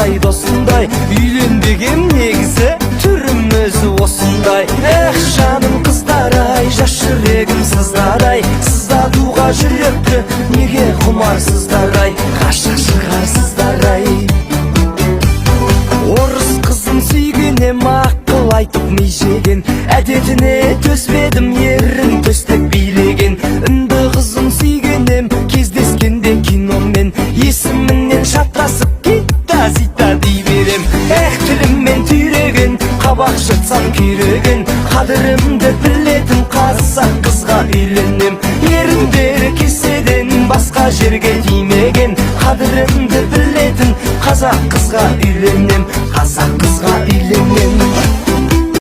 осындай досындай, үйленбегем негізі түрім өзі осындай. Эх, жаным қыздар-ай, жас жүрегім сыздар-ай, сыздатуға жүректі неге құмарсыздар-ай, қашық шығарсыздар-ай. Орыс қызын сүйгенем, ақыл айтып ми жеген, әдетіне төзбедім, ерін төстік билеген. Үнді қызын сүйгенем, кездескенде киномен, есімінен шатқасып кита-зита дей берем. Эх, тіліммен түйреген, қабақ жыртсам күйреген, қадірімді білетін қазақ қызға үйленем. Еріндері кеседен басқа жерге тимеген, қадірімді білетін қазақ қызға үйленем, қазақ қызға үйленем.